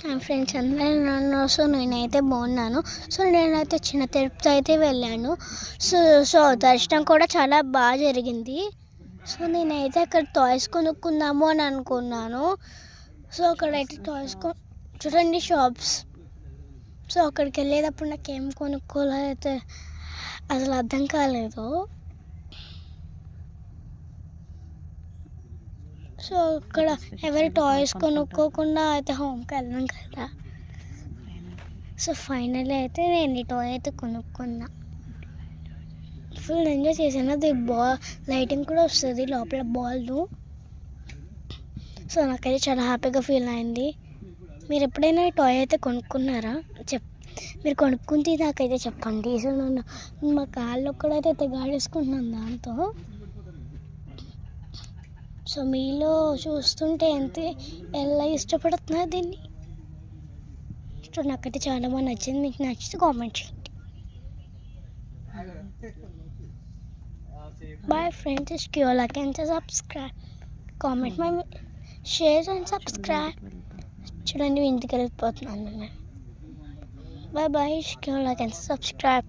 Friends అందరూ నన్ను. So నేనైతే బాగున్నాను. సో నేనైతే చిన్న తిరుపతి అయితే వెళ్ళాను. సో సో దర్శనం కూడా చాలా బాగా జరిగింది. సో నేనైతే అక్కడ టాయ్స్ కొనుక్కుందాము అని అనుకున్నాను. సో అక్కడైతే టాయ్స్ చూడండి షాప్స్. సో అక్కడికి వెళ్ళేటప్పుడు నాకేం కొనుక్కోవాలైతే అసలు అర్థం కాలేదు. సో ఇక్కడ ఎవరి టాయ్స్ కొనుక్కోకుండా అయితే హోమ్కి వెళ్ళాం కదా. సో ఫైనల్లీ అయితే నేను ఈ టాయ్ అయితే కొనుక్కున్నా. ఫుల్ ఎంజాయ్ చేశాను. అది లైటింగ్ కూడా వస్తుంది లోపల బాల్. సో నాకైతే చాలా హ్యాపీగా ఫీల్ అయింది. మీరు ఎప్పుడైనా ఈ టాయ్ అయితే కొనుక్కున్నారా? మీరు కొనుక్కుంటే నాకైతే చెప్పండి. సో నేను మా కాళ్ళు ఒక్కడైతే తెగాడేసుకుంటున్నాను దాంతో. సో మీలో చూస్తుంటే ఎలా ఇష్టపడుతున్నారు దీన్ని. సో నాకైతే చాలా బాగా నచ్చింది. మీకు నచ్చితే కామెంట్ చేయండి. Bye friends. ఇష్కి like and subscribe, comment my share and subscribe. చూడండి ఇంటికి వెళ్ళిపోతున్నాను నేను. Bye bye. ఇష్కి లైక్ అండ్ సబ్స్క్రైబ్.